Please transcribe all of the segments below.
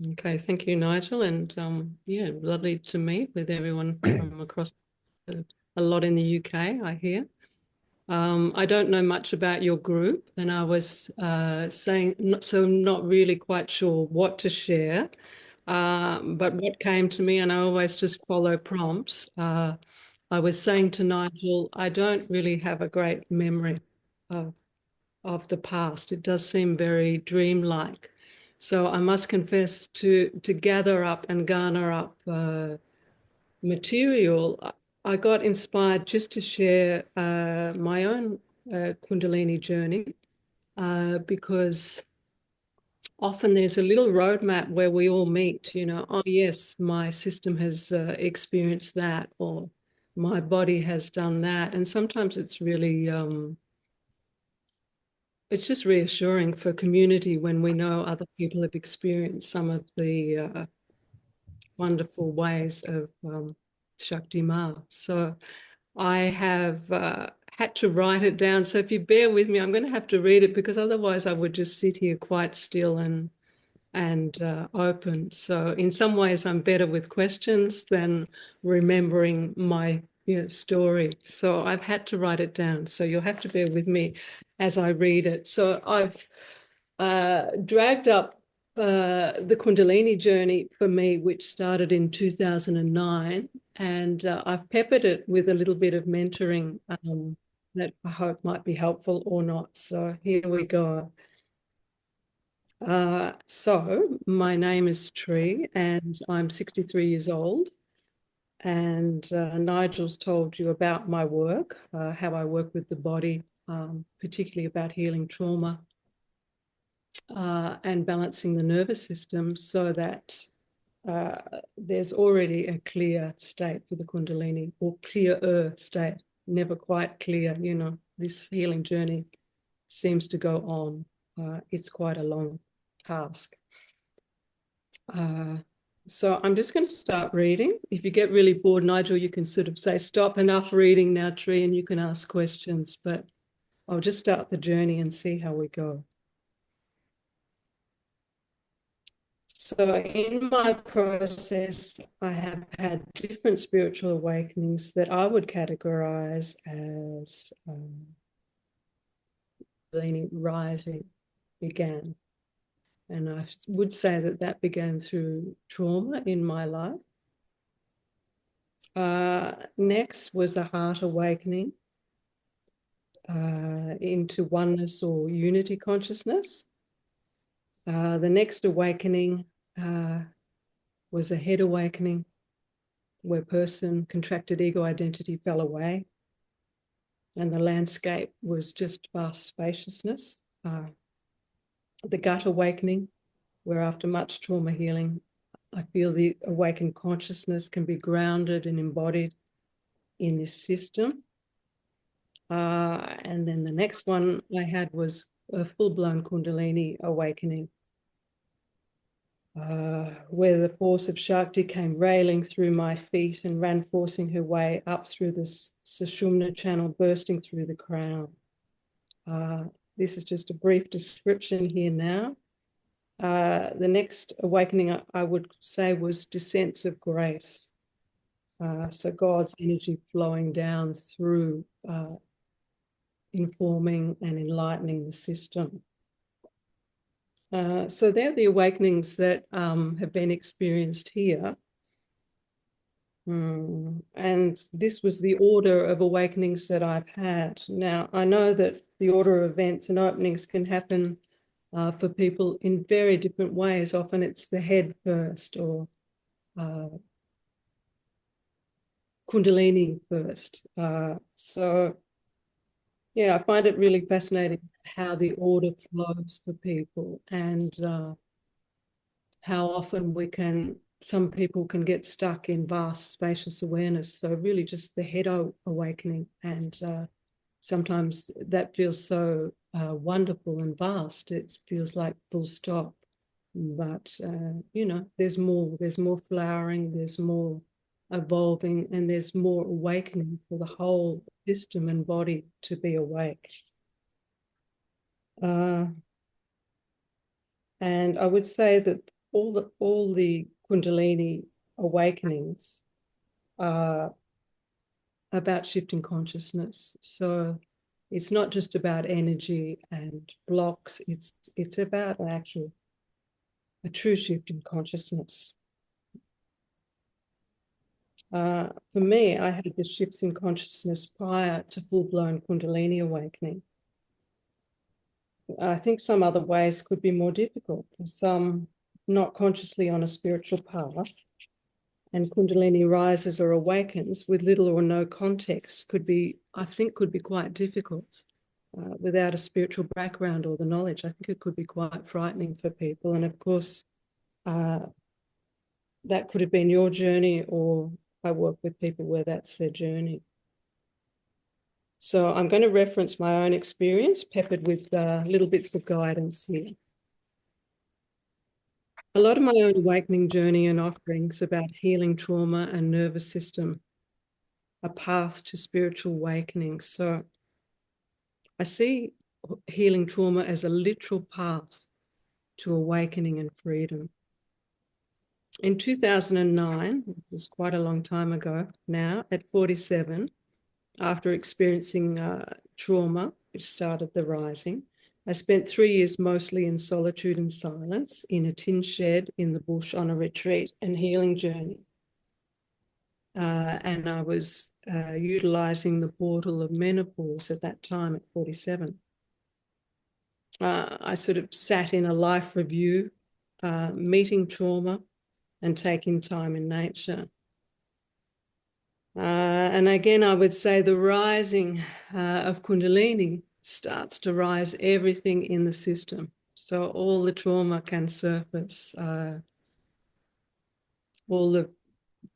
Okay, thank you, Nigel. And yeah, lovely to meet with everyone from across a lot in the UK, I hear. I don't know much about your group, and I was saying, not really quite sure what to share. But what came to me, and I always just follow prompts. I was saying to Nigel, I don't really have a great memory of of the past. It does seem very dreamlike. So I must confess to gather up and garner up material. I got inspired just to share my own Kundalini journey because often there's a little roadmap where we all meet. Oh yes, my system has experienced that, or my body has done that, and sometimes it's just reassuring for community when we know other people have experienced some of the wonderful ways of Shakti Ma. So I have had to write it down. So if you bear with me, I'm going to have to read it because otherwise I would just sit here quite still and open. So in some ways, I'm better with questions than remembering my story. So I've had to write it down. So you'll have to bear with me as I read it. So I've dragged up the Kundalini journey for me, which started in 2009, and I've peppered it with a little bit of mentoring that I hope might be helpful or not. So here we go. So my name is Tree and I'm 63 years old. And Nigel's told you about my work, how I work with the body, particularly about healing trauma and balancing the nervous system so that uh, there's already a clear state for the Kundalini, or clearer state, never quite clear. This healing journey seems to go on. It's quite a long task. Uh, so I'm just going to start reading. If you get really bored, Nigel, you can sort of say, stop, enough reading now, Tree, and you can ask questions. But I'll just start the journey and see how we go. So in my process, I have had different spiritual awakenings that I would categorize as rising began. And I would say that that began through trauma in my life. Next was a heart awakening into oneness or unity consciousness. The next awakening was a head awakening where person contracted ego identity fell away and the landscape was just vast spaciousness. The gut awakening, where after much trauma healing, I feel the awakened consciousness can be grounded and embodied in this system. And then the next one I had was a full-blown Kundalini awakening, where the force of Shakti came railing through my feet and ran forcing her way up through the Sushumna channel, bursting through the crown. This is just a brief description here now. The next awakening I would say was descents of grace. So God's energy flowing down through informing and enlightening the system. So they're the awakenings that have been experienced here. And this was the order of awakenings that I've had. Now, I know that the order of events and openings can happen for people in very different ways. Often it's the head first, or Kundalini first. So yeah, I find it really fascinating how the order flows for people, and how often some people can get stuck in vast spacious awareness. So really just the head awakening. And sometimes that feels so wonderful and vast. It feels like full stop. But, there's more flowering, there's more evolving, and there's more awakening for the whole system and body to be awake. And I would say that all the Kundalini awakenings are about shifting consciousness. So it's not just about energy and blocks. It's about a true shift in consciousness. For me, I had the shifts in consciousness prior to full-blown Kundalini awakening. I think some other ways could be more difficult. Some not consciously on a spiritual path, and Kundalini rises or awakens with little or no context could be quite difficult without a spiritual background or the knowledge. I think it could be quite frightening for people. And of course, that could have been your journey, or I work with people where that's their journey. So I'm going to reference my own experience, peppered with little bits of guidance here. A lot of my own awakening journey and offerings about healing trauma and nervous system, a path to spiritual awakening. So I see healing trauma as a literal path to awakening and freedom. In 2009, it was quite a long time ago now, at 47, after experiencing trauma, which started the rising, I spent 3 years mostly in solitude and silence in a tin shed in the bush on a retreat and healing journey. And I was utilizing the portal of menopause at that time at 47. I sort of sat in a life review, meeting trauma and taking time in nature. And again, I would say the rising of Kundalini starts to rise everything in the system. So all the trauma can surface, all the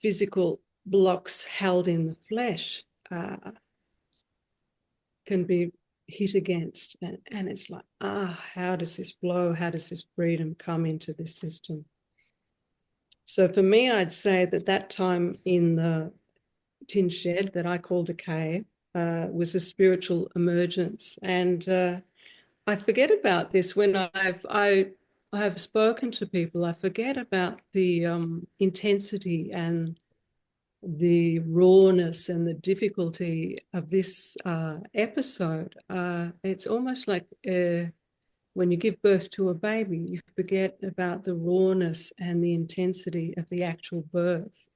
physical blocks held in the flesh can be hit against. And it's like, how does this flow? How does this freedom come into this system? So for me, I'd say that time in the tin shed that I called a cave was a spiritual emergence. And I forget about this when I have spoken to people. I forget about the intensity and the rawness and the difficulty of this episode. It's almost like when you give birth to a baby, you forget about the rawness and the intensity of the actual birth.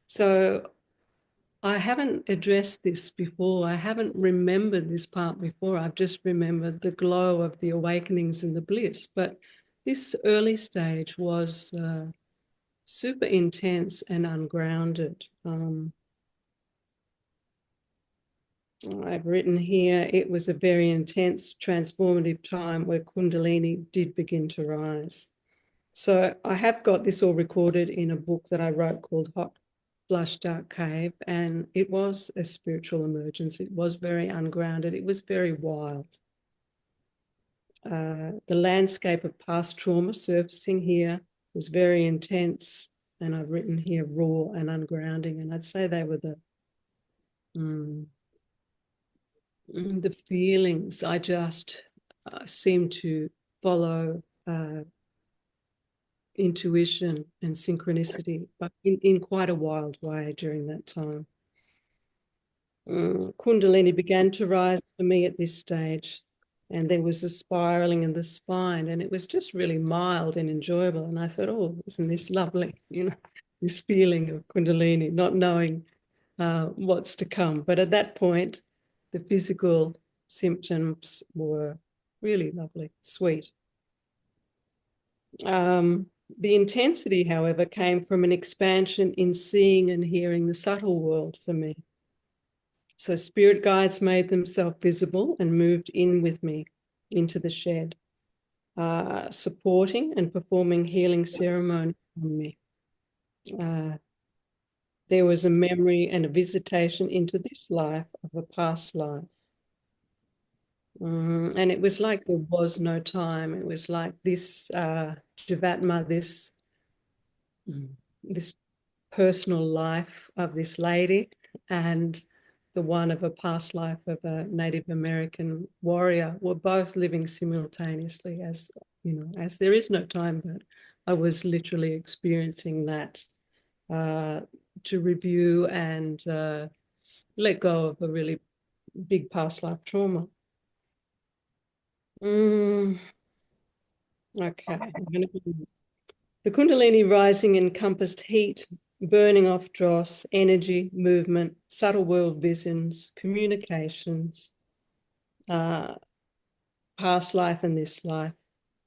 So I haven't addressed this before. I haven't remembered this part before. I've just remembered the glow of the awakenings and the bliss. But this early stage was super intense and ungrounded. I've written here, it was a very intense, transformative time where Kundalini did begin to rise. So I have got this all recorded in a book that I wrote called Hot Flush Dark Cave, and it was a spiritual emergence. It was very ungrounded. It was very wild. The landscape of past trauma surfacing here was very intense, and I've written here raw and ungrounding, and I'd say they were the feelings. I just seemed to follow intuition and synchronicity, but in quite a wild way during that time. Kundalini began to rise for me at this stage, and there was a spiraling in the spine, and it was just really mild and enjoyable. And I thought, oh, isn't this lovely? This feeling of Kundalini, not knowing what's to come. But at that point, the physical symptoms were really lovely, sweet. The intensity, however, came from an expansion in seeing and hearing the subtle world for me. So spirit guides made themselves visible and moved in with me into the shed, supporting and performing healing ceremony on me. There was a memory and a visitation into this life of a past life. And it was like there was no time. It was like this Jivatma, this personal life of this lady and the one of a past life of a Native American warrior were both living simultaneously, as there is no time, but I was literally experiencing that, to review and let go of a really big past life trauma. Okay. The Kundalini rising encompassed heat, burning off dross, energy, movement, subtle world visions, communications, past life and this life,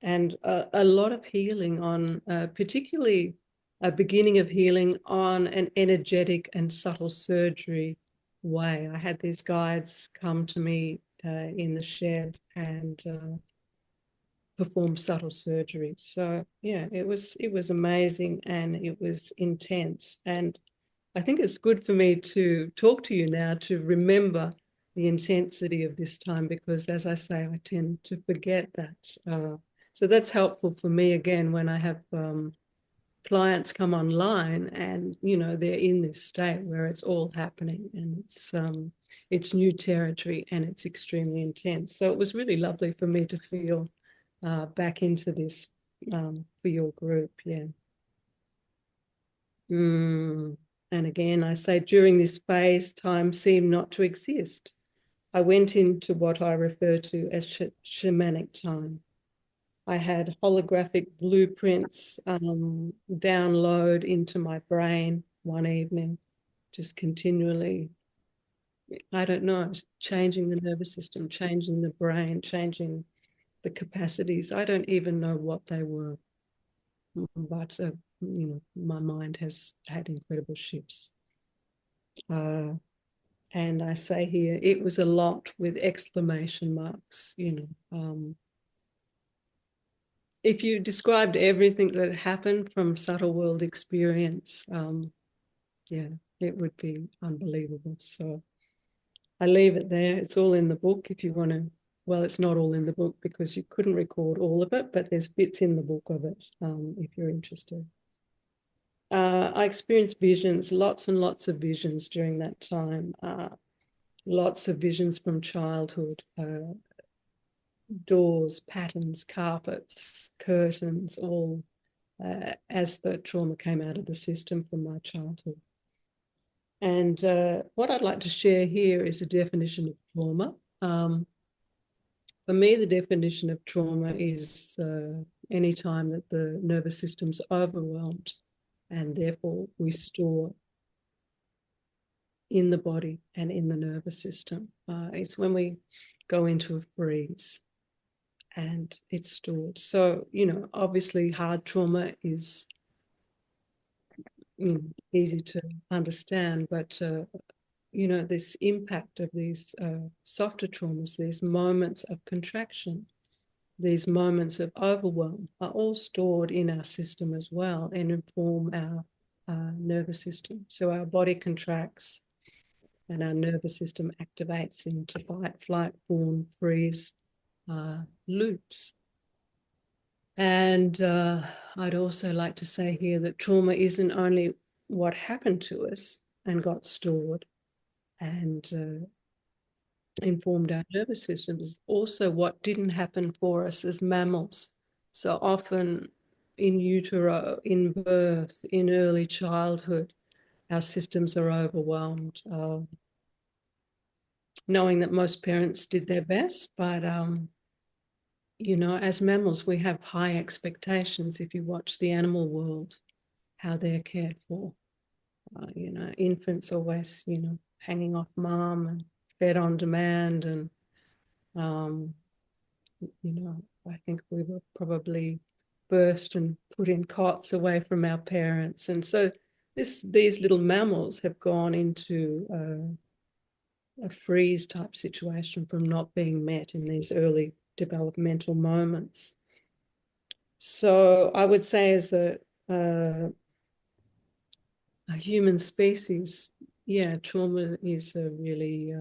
and a lot of healing on, particularly a beginning of healing on an energetic and subtle surgery way. I had these guides come to me in the shed and perform subtle surgery. So yeah, it was amazing and it was intense. And I think it's good for me to talk to you now to remember the intensity of this time, because as I say, I tend to forget that. So that's helpful for me again when I have clients come online and they're in this state where it's all happening and it's new territory and it's extremely intense. So it was really lovely for me to feel back into this for your group. Yeah. And again, I say during this phase, time seemed not to exist. I went into what I refer to as shamanic time. I had holographic blueprints download into my brain one evening, just continually, I don't know, changing the nervous system, changing the brain, changing the capacities. I don't even know what they were, but my mind has had incredible shifts. And I say here, it was a lot with exclamation marks. If you described everything that happened from subtle world experience, yeah, it would be unbelievable. So I leave it there. It's all in the book if you want to. Well, it's not all in the book because you couldn't record all of it, but there's bits in the book of it if you're interested. I experienced visions, lots and lots of visions during that time. Lots of visions from childhood, doors, patterns, carpets, curtains, all as the trauma came out of the system from my childhood. And what I'd like to share here is a definition of trauma. For me, the definition of trauma is any time that the nervous system's overwhelmed and therefore we store in the body and in the nervous system. It's when we go into a freeze and it's stored. So, obviously hard trauma is easy to understand, but, this impact of these softer traumas, these moments of contraction, these moments of overwhelm are all stored in our system as well and inform our nervous system. So our body contracts and our nervous system activates into fight, flight, fawn, freeze loops. And I'd also like to say here that trauma isn't only what happened to us and got stored and informed our nervous systems, also what didn't happen for us as mammals. So often in utero, in birth, in early childhood, our systems are overwhelmed, knowing that most parents did their best, but as mammals, we have high expectations. If you watch the animal world, how they're cared for, infants always, hanging off mom and fed on demand. And, I think we were probably birthed and put in cots away from our parents. And so these little mammals have gone into a freeze type situation from not being met in these early developmental moments. So I would say as a human species, yeah, trauma is a really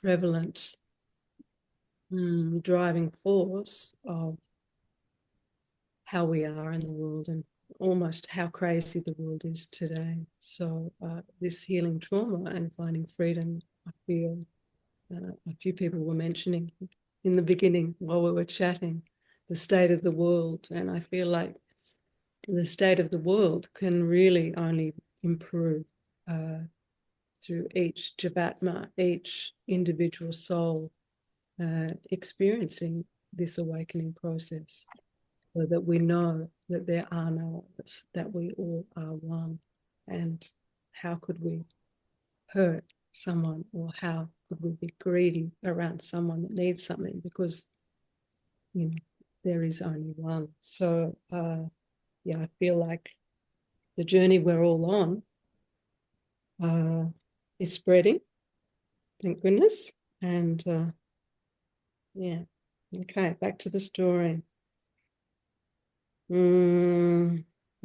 prevalent driving force of how we are in the world and almost how crazy the world is today. So this healing trauma and finding freedom, I feel a few people were mentioning in the beginning while we were chatting, the state of the world. And I feel like the state of the world can really only improve through each Jivatma, each individual soul experiencing this awakening process, so that we know that there are no others, that we all are one. And how could we hurt someone, or how could we be greedy around someone that needs something, because there is only one. So yeah, I feel like the journey we're all on is spreading, thank goodness. And yeah, okay, back to the story. Okay,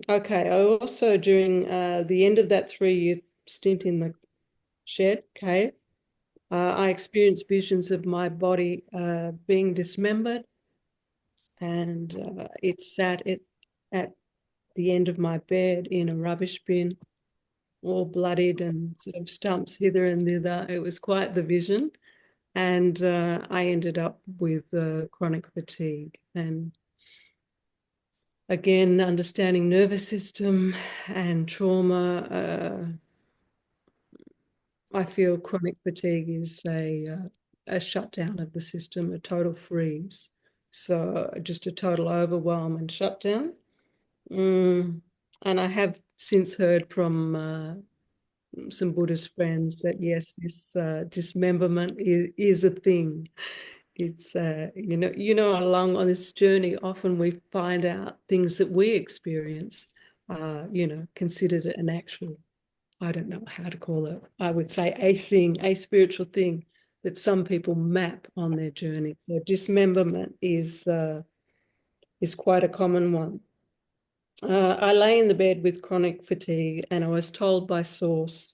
I also, during the end of that 3-year stint in the shed cave, I experienced visions of my body being dismembered, and it sat at the end of my bed in a rubbish bin, all bloodied and sort of stumps hither and thither. It was quite the vision. And I ended up with chronic fatigue. And again, understanding nervous system and trauma, I feel chronic fatigue is a shutdown of the system, a total freeze. So just a total overwhelm and shutdown. And I have since heard from some Buddhist friends that yes, this dismemberment is a thing. It's along on this journey, often we find out things that we experience, considered an actual, I don't know how to call it. I would say a thing, a spiritual thing that some people map on their journey. So dismemberment is quite a common one. I lay in the bed with chronic fatigue, and I was told by Source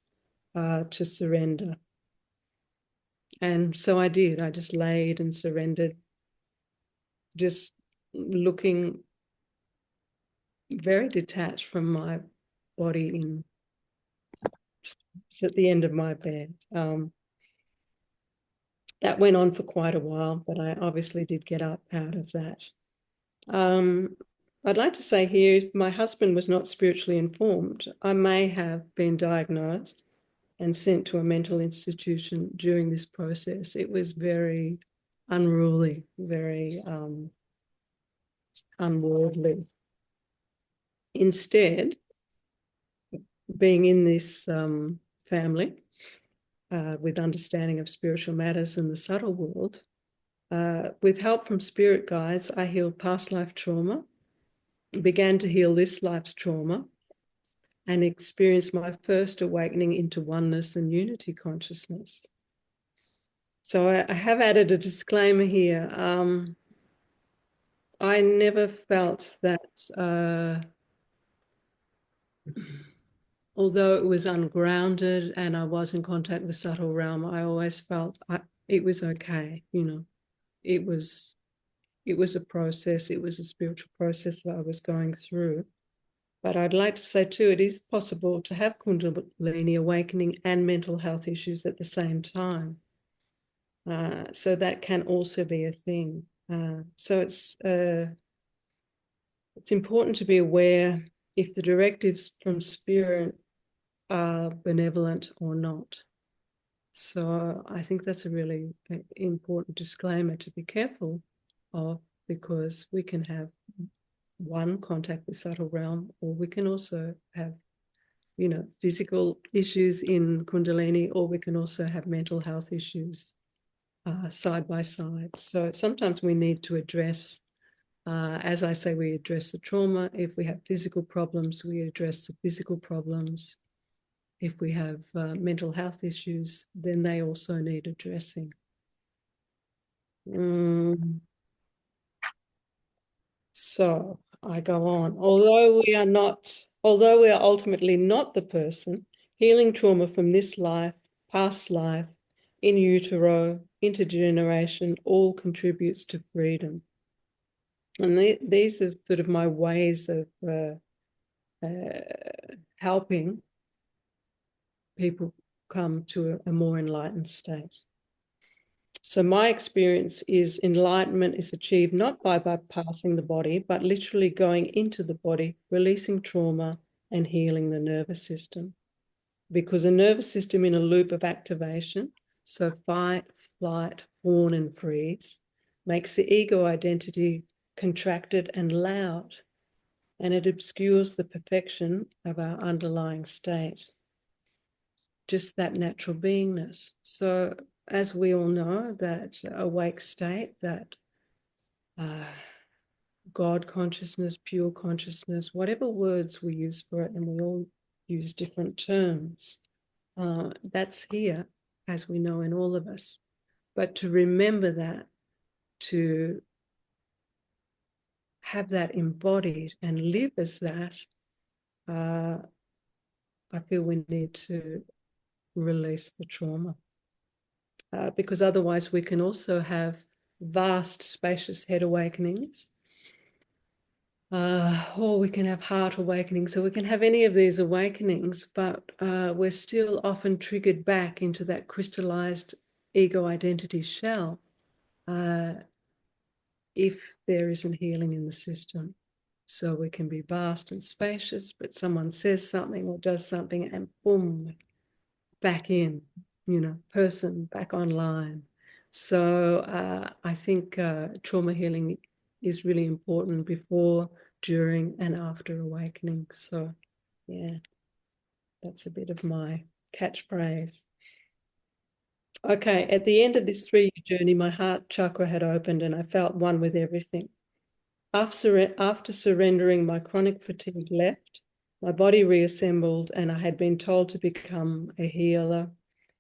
to surrender. And so I did. I just laid and surrendered, just looking very detached from my body at the end of my bed. That went on for quite a while, but I obviously did get up out of that. I'd like to say here, if my husband was not spiritually informed, I may have been diagnosed and sent to a mental institution during this process. It was very unruly, very unworldly. Instead, being in this family with understanding of spiritual matters and the subtle world, with help from spirit guides, I healed past life trauma, began to heal this life's trauma, and experienced my first awakening into oneness and unity consciousness. So I have added a disclaimer here. I never felt that, although it was ungrounded and I was in contact with the subtle realm, I always felt it was okay. It was a process. It was a spiritual process that I was going through. But I'd like to say too, it is possible to have Kundalini awakening and mental health issues at the same time. So that can also be a thing. So it's important to be aware if the directives from spirit are benevolent or not. So I think that's a really important disclaimer to be careful of, because we can have one, contact with subtle realm, or we can also have physical issues in Kundalini, or we can also have mental health issues side by side. So sometimes we need to address, as I say, we address the trauma. If we have physical problems, we address the physical problems. If we have mental health issues, then they also need addressing. So I go on. Although we are ultimately not the person, healing trauma from this life, past life, in utero, intergeneration, all contributes to freedom. And these are sort of my ways of helping people come to a more enlightened state. So my experience is enlightenment is achieved not by bypassing the body, but literally going into the body, releasing trauma and healing the nervous system. Because a nervous system in a loop of activation, so fight, flight, fawn, and freeze, makes the ego identity contracted and loud, and it obscures the perfection of our underlying state, just that natural beingness. So as we all know, that awake state, that God consciousness, pure consciousness, whatever words we use for it, and we all use different terms, that's here, as we know, in all of us. But to remember that, to have that embodied and live as that, I feel we need to release the trauma. Because otherwise we can also have vast, spacious head awakenings, or we can have heart awakenings, so we can have any of these awakenings, but we're still often triggered back into that crystallized ego identity shell if there isn't healing in the system. So we can be vast and spacious, but someone says something or does something and boom, back in, person back online. So I think trauma healing is really important before, during, and after awakening. So yeah, that's a bit of my catchphrase. Okay, at the end of this 3-year journey, my heart chakra had opened and I felt one with everything. After surrendering, my chronic fatigue left, my body reassembled, and I had been told to become a healer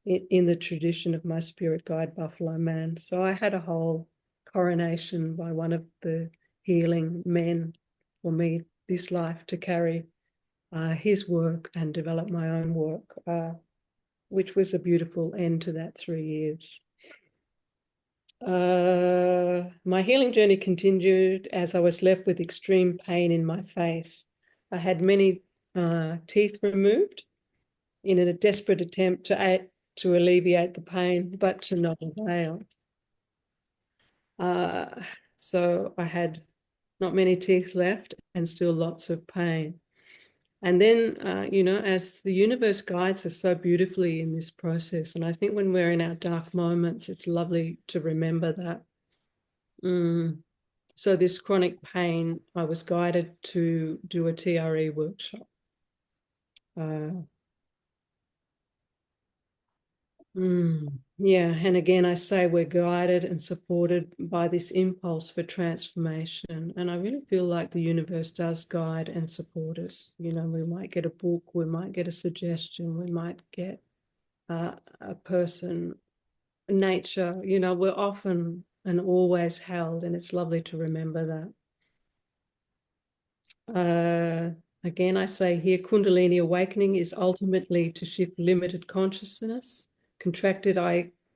in the tradition of my spirit guide, Buffalo Man. So I had a whole coronation by one of the healing men for me this life to carry his work and develop my own work, which was a beautiful end to that 3 years. My healing journey continued as I was left with extreme pain in my face. I had many teeth removed in a desperate attempt to alleviate the pain, but to no avail. So I had not many teeth left and still lots of pain. And then, as the universe guides us so beautifully in this process, and I think when we're in our dark moments, it's lovely to remember that. So this chronic pain, I was guided to do a TRE workshop. Yeah, and again, I say we're guided and supported by this impulse for transformation. And I really feel like the universe does guide and support us. We might get a book, we might get a suggestion, we might get a person, nature. We're often and always held, and it's lovely to remember that. Again, I say here, Kundalini awakening is ultimately to shift limited consciousness, contracted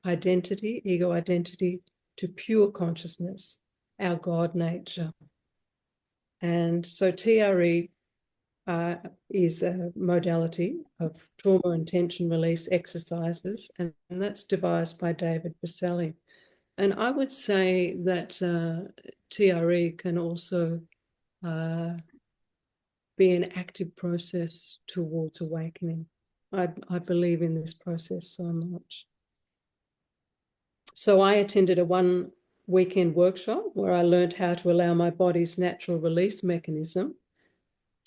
identity, ego identity, to pure consciousness, our God nature. And so TRE is a modality of trauma and tension release exercises, and that's devised by David Baselli. And I would say that TRE can also be an active process towards awakening. I believe in this process so much. So I attended a 1-weekend workshop where I learned how to allow my body's natural release mechanism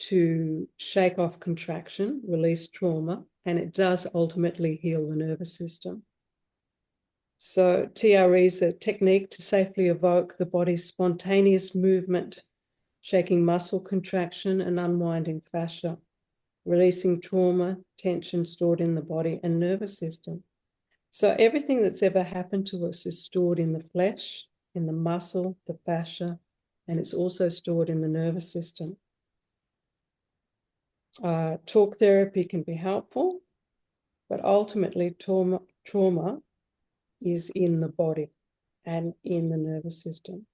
to shake off contraction, release trauma, and it does ultimately heal the nervous system. So TRE is a technique to safely evoke the body's spontaneous movement, shaking muscle contraction and unwinding fascia, releasing trauma, tension stored in the body and nervous system. So everything that's ever happened to us is stored in the flesh, in the muscle, the fascia, and it's also stored in the nervous system. Talk therapy can be helpful, but ultimately trauma is in the body and in the nervous system.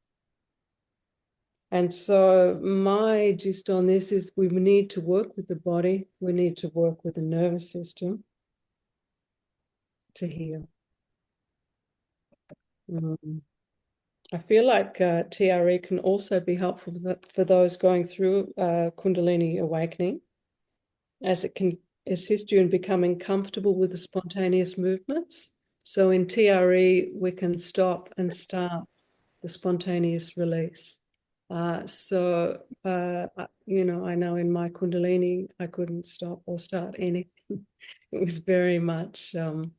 And so my gist on this is we need to work with the body, we need to work with the nervous system to heal. Mm. I feel like TRE can also be helpful for those going through Kundalini awakening, as it can assist you in becoming comfortable with the spontaneous movements. So in TRE, we can stop and start the spontaneous release. I know in my Kundalini, I couldn't stop or start anything. It was very much, and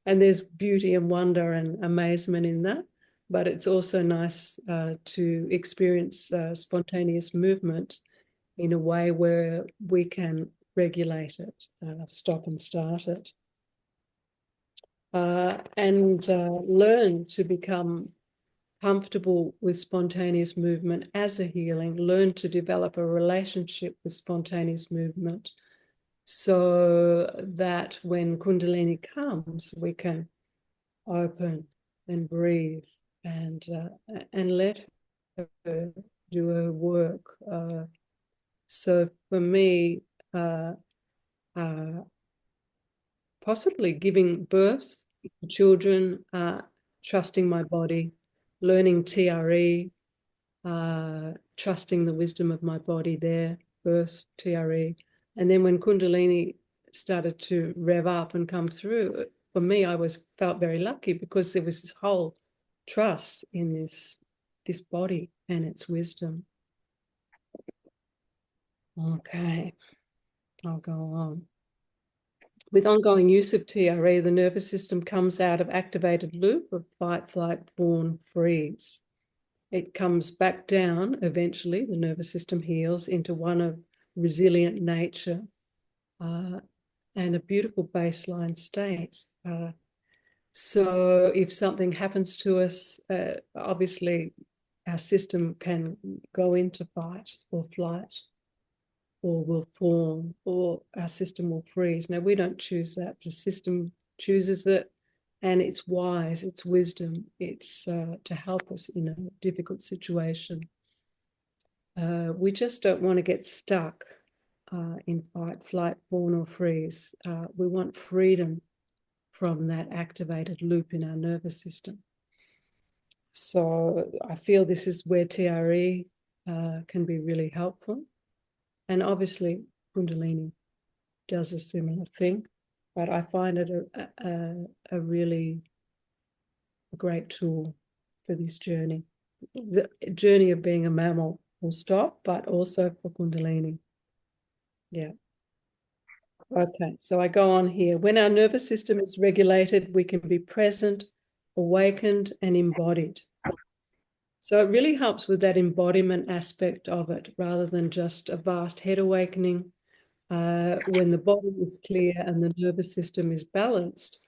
there's beauty and wonder and amazement in that. But it's also nice to experience spontaneous movement in a way where we can regulate it, stop and start it, and learn to become comfortable with spontaneous movement as a healing, learn to develop a relationship with spontaneous movement so that when Kundalini comes, we can open and breathe and let her do her work. So for me, uh, uh, possibly giving birth to children, trusting my body, learning TRE, trusting the wisdom of my body there, birth, TRE. And then when Kundalini started to rev up and come through, for me, I felt very lucky because there was this whole trust in this body and its wisdom. Okay, I'll go on. With ongoing use of TRE, the nervous system comes out of activated loop of fight, flight, fawn, freeze. It comes back down eventually, the nervous system heals into one of resilient nature and a beautiful baseline state. So if something happens to us, obviously our system can go into fight or flight, or will form, or our system will freeze. Now, we don't choose that. The system chooses it, and it's wise, it's wisdom, it's to help us in a difficult situation. We just don't want to get stuck in fight, flight, fawn, or freeze. We want freedom from that activated loop in our nervous system. So I feel this is where TRE can be really helpful. And obviously, Kundalini does a similar thing, but I find it a really great tool for this journey. The journey of being a mammal will stop, but also for Kundalini. Yeah. Okay, so I go on here. When our nervous system is regulated, we can be present, awakened, and embodied. So it really helps with that embodiment aspect of it, rather than just a vast head awakening. When the body is clear and the nervous system is balanced,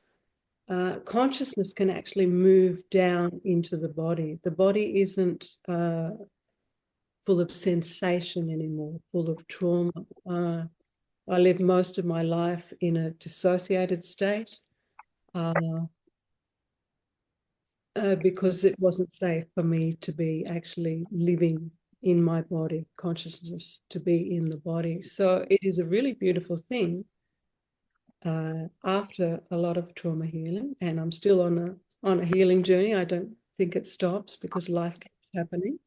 consciousness can actually move down into the body. The body isn't full of sensation anymore, full of trauma. I lived most of my life in a dissociated state because it wasn't safe for me to be actually living in my body, consciousness to be in the body. So it is a really beautiful thing after a lot of trauma healing, and I'm still on a healing journey. I don't think it stops because life keeps happening.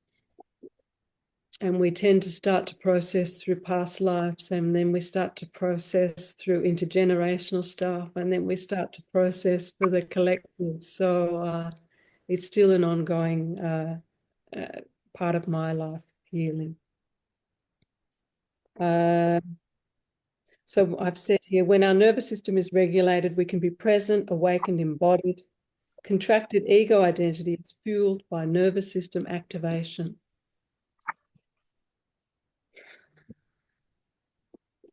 And we tend to start to process through past lives, and then we start to process through intergenerational stuff, and then we start to process for the collective. So it's still an ongoing part of my life healing. So I've said here, when our nervous system is regulated, we can be present, awakened, embodied. Contracted ego identity is fueled by nervous system activation.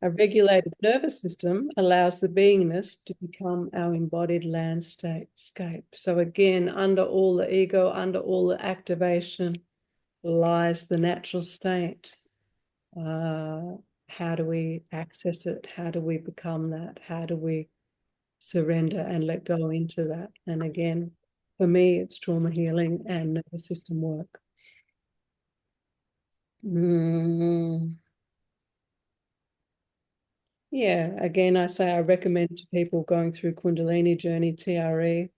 A regulated nervous system allows the beingness to become our embodied landscape. So again, under all the ego, under all the activation lies the natural state. How do we access it? How do we become that? How do we surrender and let go into that? And again, for me, it's trauma healing and nervous system work. Yeah, again, I say I recommend to people going through Kundalini journey, TRE,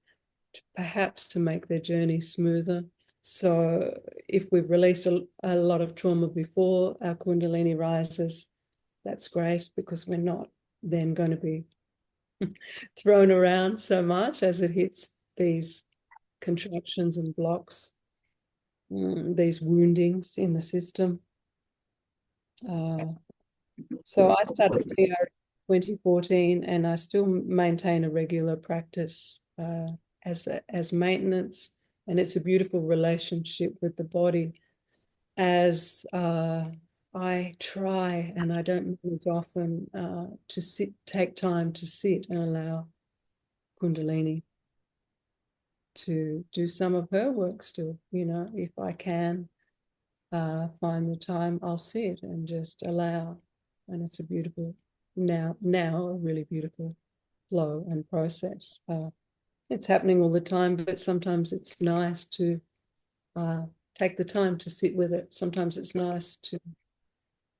perhaps to make their journey smoother. So if we've released a lot of trauma before our Kundalini rises, that's great, because we're not then going to be thrown around so much as it hits these contractions and blocks, these woundings in the system. So I started TR 2014, and I still maintain a regular practice as maintenance, and it's a beautiful relationship with the body as I try, and I don't move often, to take time to sit and allow Kundalini to do some of her work still. If I can find the time, I'll sit and just allow. And it's a beautiful, now a really beautiful flow and process. It's happening all the time, but sometimes it's nice to take the time to sit with it. Sometimes it's nice to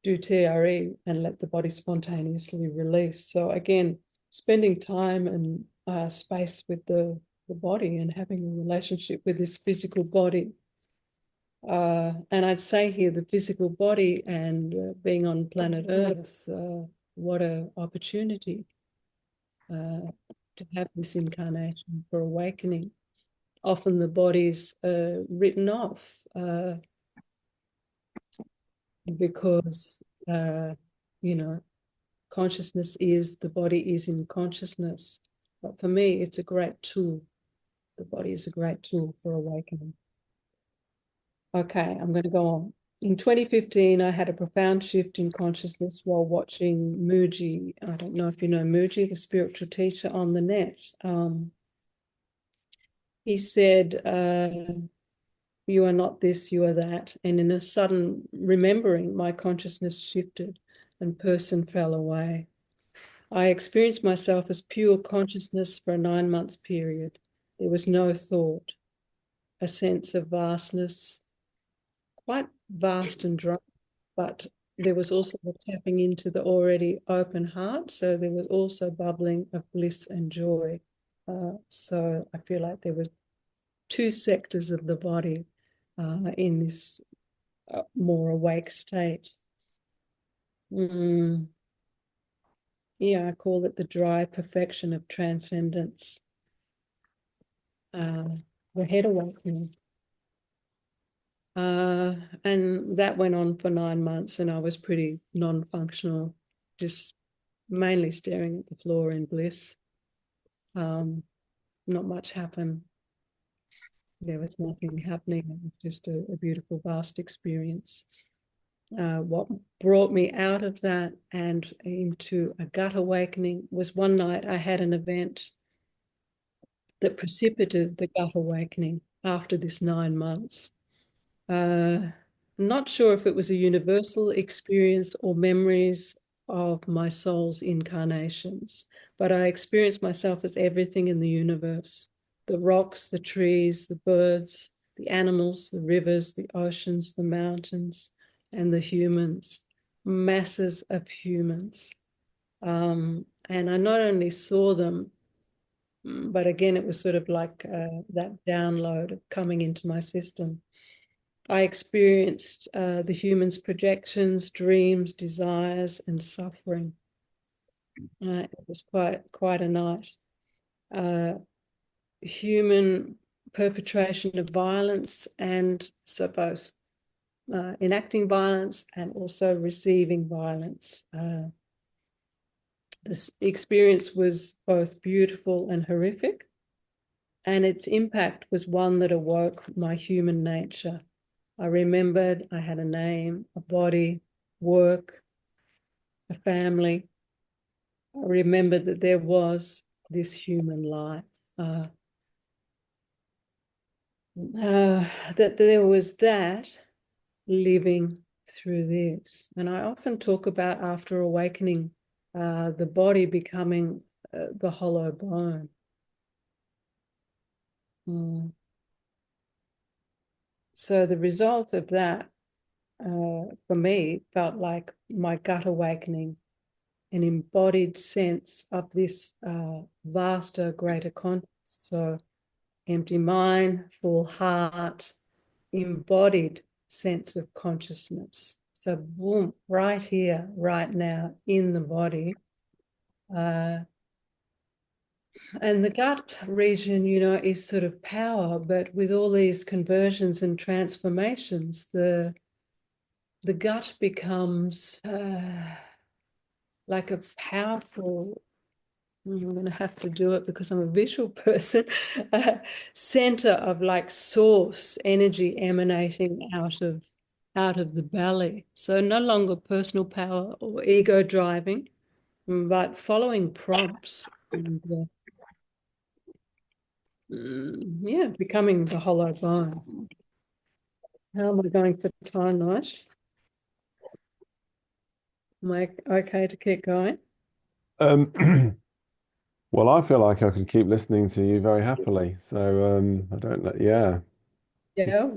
do TRE and let the body spontaneously release. So again, spending time and space with the body and having a relationship with this physical body. And I'd say here, the physical body and being on planet Earth, what an opportunity to have this incarnation for awakening. Often the body's written off because, consciousness is, the body is in consciousness. But for me, it's a great tool. The body is a great tool for awakening. Okay, I'm going to go on. In 2015, I had a profound shift in consciousness while watching Muji. I don't know if you know Muji, the spiritual teacher on the net. He said, you are not this, you are that. And in a sudden remembering, my consciousness shifted and person fell away. I experienced myself as pure consciousness for a 9-month period. There was no thought, a sense of vastness, quite vast and dry, but there was also the tapping into the already open heart. So there was also bubbling of bliss and joy. So I feel like there were 2 sectors of the body in this more awake state. Yeah, I call it the dry perfection of transcendence. The head awakening. And that went on for 9 months, and I was pretty non-functional, just mainly staring at the floor in bliss. Not much happened. There was nothing happening. It was just a beautiful, vast experience. What brought me out of that and into a gut awakening was one night I had an event that precipitated the gut awakening after this 9 months. Not sure if it was a universal experience or memories of my soul's incarnations, but I experienced myself as everything in the universe: the rocks, the trees, the birds, the animals, the rivers, the oceans, the mountains, and the humans, masses of humans. And I not only saw them, but again, it was sort of like that download of coming into my system. I experienced the human's projections, dreams, desires, and suffering. It was quite a night. Human perpetration of violence, and so both enacting violence and also receiving violence. This experience was both beautiful and horrific, and its impact was one that awoke my human nature. I remembered I had a name, a body, work, a family. I remembered that there was this human life, that there was that living through this. And I often talk about, after awakening, the body becoming the hollow bone. So the result of that, for me, felt like my gut awakening, an embodied sense of this vaster, greater consciousness. So empty mind, full heart, embodied sense of consciousness. So boom, right here, right now, in the body. And the gut region, is sort of power, but with all these conversions and transformations, the gut becomes like a powerful, I'm going to have to do it because I'm a visual person, center of like source energy emanating out of the belly. So no longer personal power or ego driving, but following prompts and becoming the hollow bone. How am I going for time, Nish? Am I okay to keep going? Well, I feel like I could keep listening to you very happily. So I don't know. Yeah. Yeah,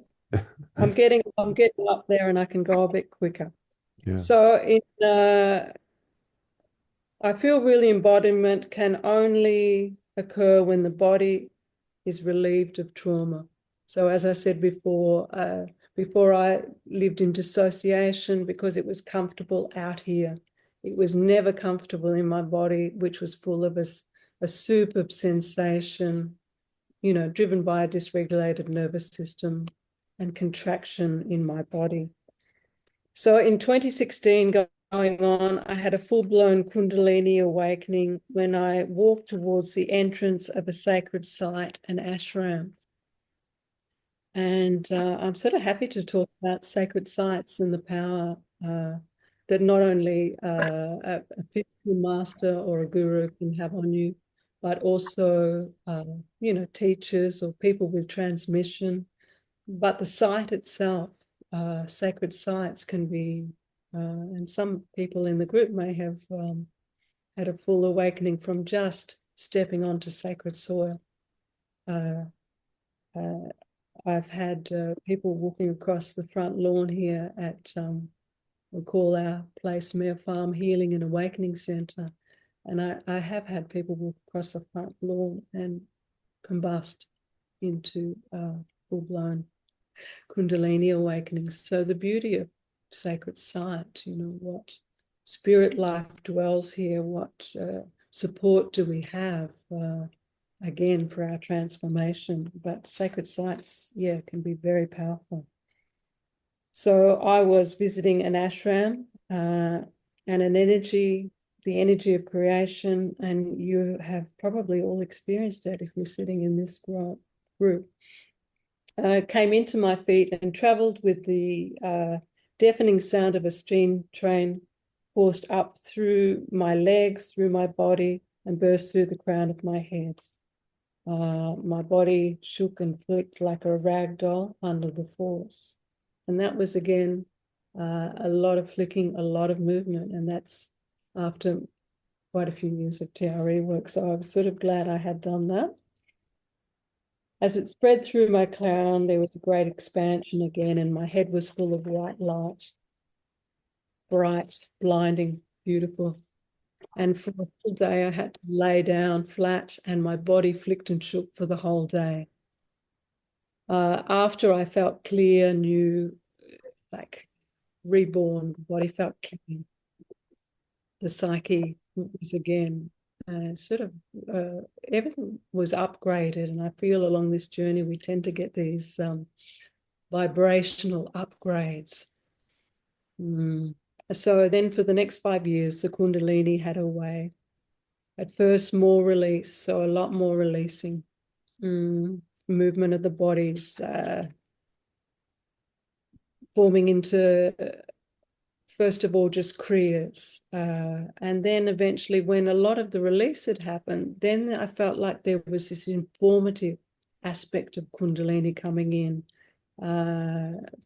I'm getting up there and I can go a bit quicker. Yeah. So I feel really embodiment can only occur when the body is relieved of trauma. So as I said before I lived in dissociation because it was comfortable out here. It was never comfortable in my body, which was full of a soup of sensation, driven by a dysregulated nervous system and contraction in my body. So in 2016, going on, I had a full-blown Kundalini awakening when I walked towards the entrance of a sacred site, an ashram. And I'm sort of happy to talk about sacred sites and the power that not only a physical master or a guru can have on you, but also, teachers or people with transmission. But the site itself, sacred sites can be, and some people in the group may have had a full awakening from just stepping onto sacred soil. Uh, uh, I've had people walking across the front lawn here at, we call our place Mare Farm Healing and Awakening Centre. And I have had people walk across the front lawn and combust into full-blown Kundalini awakenings. So the beauty of sacred site, what spirit life dwells here, what support do we have, again, for our transformation. But sacred sites, can be very powerful. So I was visiting an ashram and the energy of creation, and you have probably all experienced it if you're sitting in this group. Came into my feet and traveled with the deafening sound of a steam train forced up through my legs, through my body, and burst through the crown of my head. My body shook and flicked like a rag doll under the force. And that was, again, a lot of flicking, a lot of movement. And that's after quite a few years of TRE work. So I was sort of glad I had done that. As it spread through my crown, there was a great expansion again, and my head was full of white light, bright, blinding, beautiful. And for a full day, I had to lay down flat, and my body flicked and shook for the whole day. After I felt clear, new, like reborn, the body felt clean. The psyche was again everything was upgraded. And I feel along this journey, we tend to get these vibrational upgrades. So then for the next 5 years, the Kundalini had a way. At first, more release, so a lot more releasing. Movement of the bodies, forming into, first of all, just kriyas. And then eventually, when a lot of the release had happened, then I felt like there was this informative aspect of Kundalini coming in,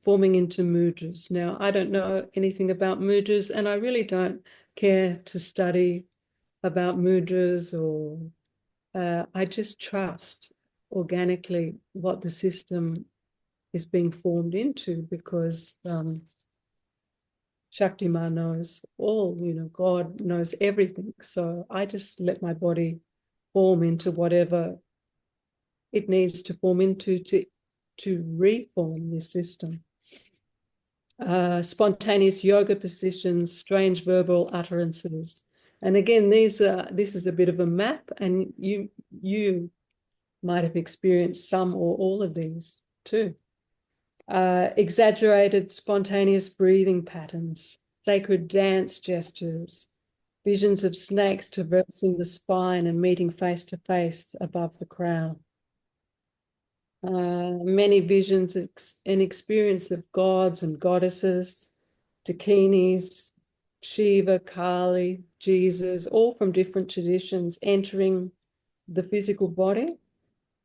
forming into mudras. Now, I don't know anything about mudras, and I really don't care to study about mudras, or I just trust organically what the system is being formed into, because Shakti Ma knows all, God knows everything. So I just let my body form into whatever it needs to form into to reform this system. Spontaneous yoga positions, strange verbal utterances. And again, this is a bit of a map, and you might have experienced some or all of these too. Exaggerated spontaneous breathing patterns, sacred dance gestures, visions of snakes traversing the spine and meeting face to face above the crown. Many visions and experience of gods and goddesses, dakinis, Shiva, Kali, Jesus, all from different traditions, entering the physical body,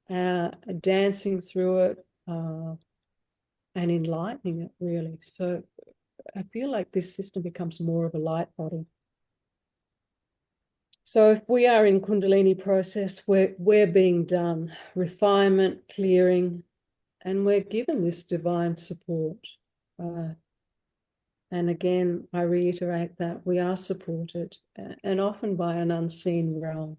dancing through it, and enlightening it, really. So I feel like this system becomes more of a light body. So if we are in Kundalini process, we're being done refinement, clearing, and we're given this divine support. And again, I reiterate that we are supported, and often by an unseen realm.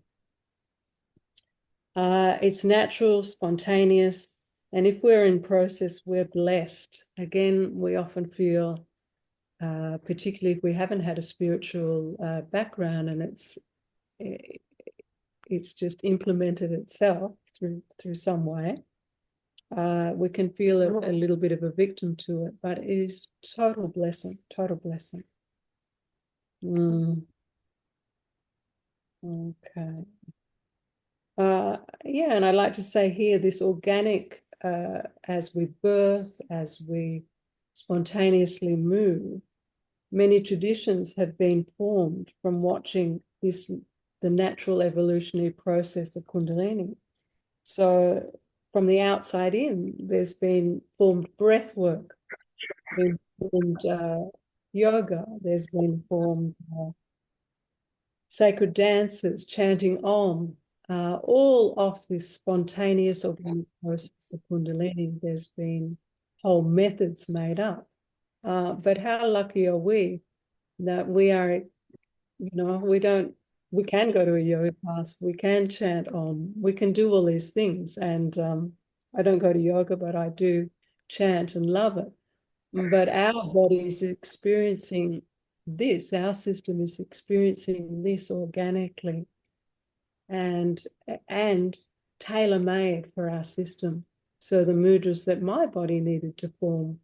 It's natural, spontaneous, and if we're in process, we're blessed. Again, we often feel, particularly if we haven't had a spiritual background, and it's just implemented itself through some way, we can feel a little bit of a victim to it, but it is total blessing, total blessing. Okay. Yeah, and I'd like to say here, this organic, as we birth, as we spontaneously move, many traditions have been formed from watching the natural evolutionary process of Kundalini. So from the outside in, there's been formed breath work, been formed yoga, there's been formed sacred dances, chanting Om, all off this spontaneous organic process of Kundalini. There's been whole methods made up. But how lucky are we that we are, we can go to a yoga class, we can chant Om, we can do all these things. And I don't go to yoga, but I do chant and love it. But our body is experiencing this, our system is experiencing this organically and tailor-made for our system. So the mudras that my body needed to form,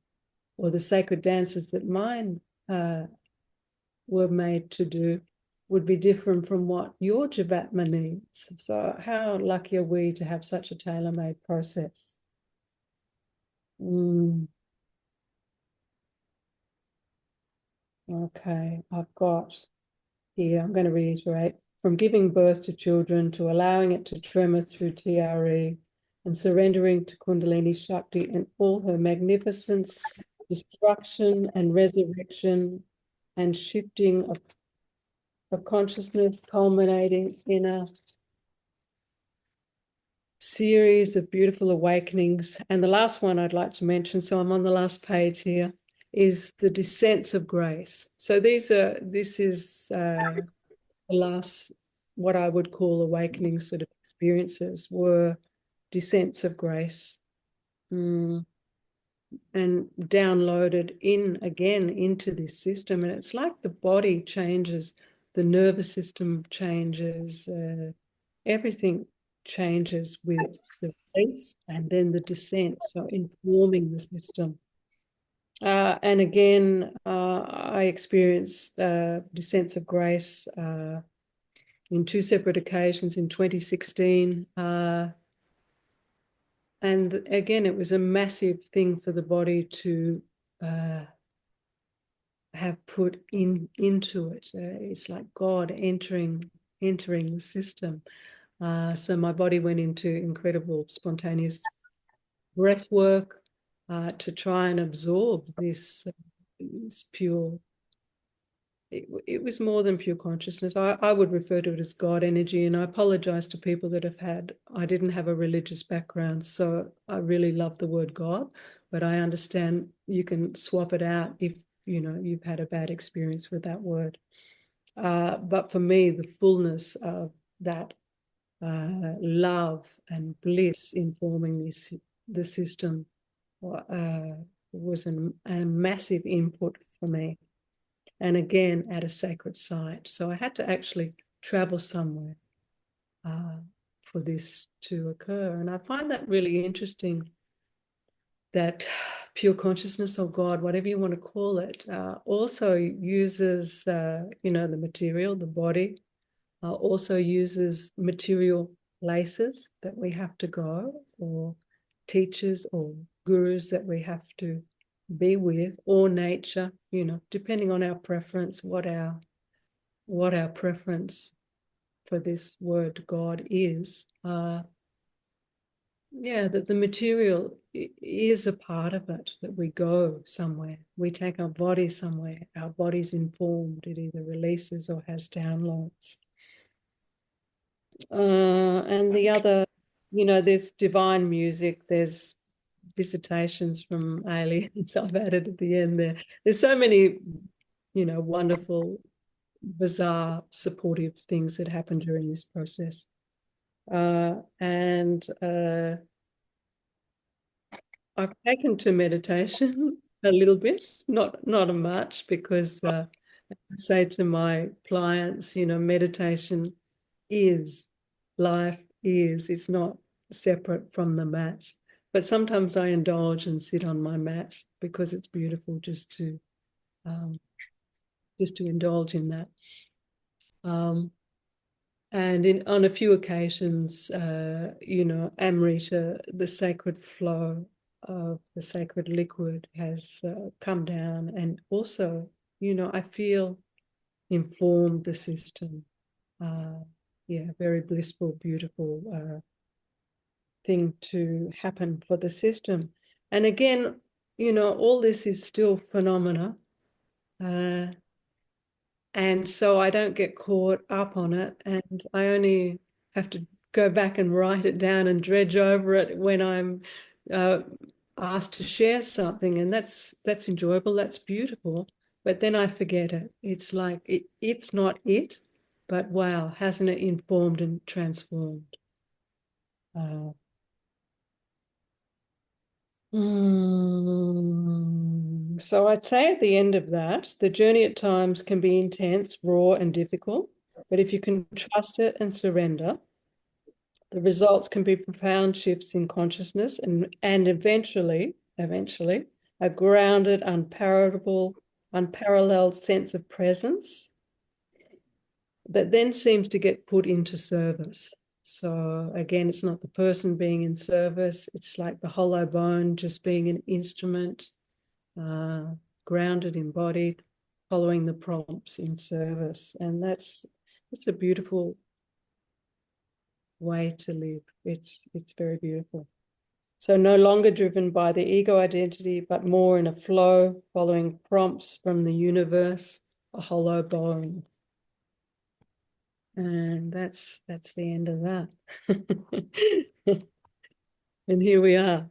or the sacred dances that mine were made to do, would be different from what your Jivatma needs. So how lucky are we to have such a tailor-made process? Okay, I've got here, I'm going to reiterate, from giving birth to children to allowing it to tremor through TRE and surrendering to Kundalini Shakti in all her magnificence, destruction and resurrection and shifting of consciousness, culminating in a series of beautiful awakenings. And the last one I'd like to mention, so I'm on the last page here, is the descents of grace. So this is the last, what I would call awakening sort of experiences, were descents of grace, and downloaded again into this system. And it's like the body changes, the nervous system changes, everything changes with the release and then the descent, so informing the system. And again, I experienced descents of grace in two separate occasions in 2016. And again, it was a massive thing for the body to have put into it. It's like God entering the system. So my body went into incredible spontaneous breath work to try and absorb this pure. It was more than pure consciousness. I would refer to it as God energy, and I apologize to people that I didn't have a religious background, so I really love the word God, but I understand you can swap it out if you've had a bad experience with that word. But for me, the fullness of that love and bliss informing the system was a massive input for me. And again, at a sacred site. So I had to actually travel somewhere for this to occur. And I find that really interesting, that pure consciousness or God, whatever you want to call it, also uses, the material, the body, also uses material places that we have to go, or teachers or gurus that we have to be with, or nature, depending on our preference, what our preference for this word God is. That the material is a part of it, that we go somewhere. We take our body somewhere. Our body's informed. It either releases or has downloads. And the other, there's divine music. There's visitations from aliens I've added at the end there. There's so many, wonderful, bizarre, supportive things that happen during this process. And I've taken to meditation a little bit, not much, because I say to my clients, meditation is life, it's not separate from the mat. But sometimes I indulge and sit on my mat because it's beautiful just to indulge in that. And on a few occasions, Amrita, the sacred flow of the sacred liquid, has come down, and also, I feel informed the system. Very blissful, beautiful thing to happen for the system. And again, all this is still phenomena. And so I don't get caught up on it, and I only have to go back and write it down and dredge over it when I'm asked to share something, and that's enjoyable, that's beautiful. But then I forget it. It's like it's not it, but wow, hasn't it informed and transformed? So I'd say at the end of that, the journey at times can be intense, raw, and difficult. But if you can trust it and surrender, the results can be profound shifts in consciousness, and eventually, a grounded, unparalleled sense of presence that then seems to get put into service. So again, it's not the person being in service. It's like the hollow bone just being an instrument, grounded, embodied, following the prompts in service. And that's a beautiful way to live. It's very beautiful. So no longer driven by the ego identity, but more in a flow, following prompts from the universe, a hollow bone. And that's the end of that. And here we are.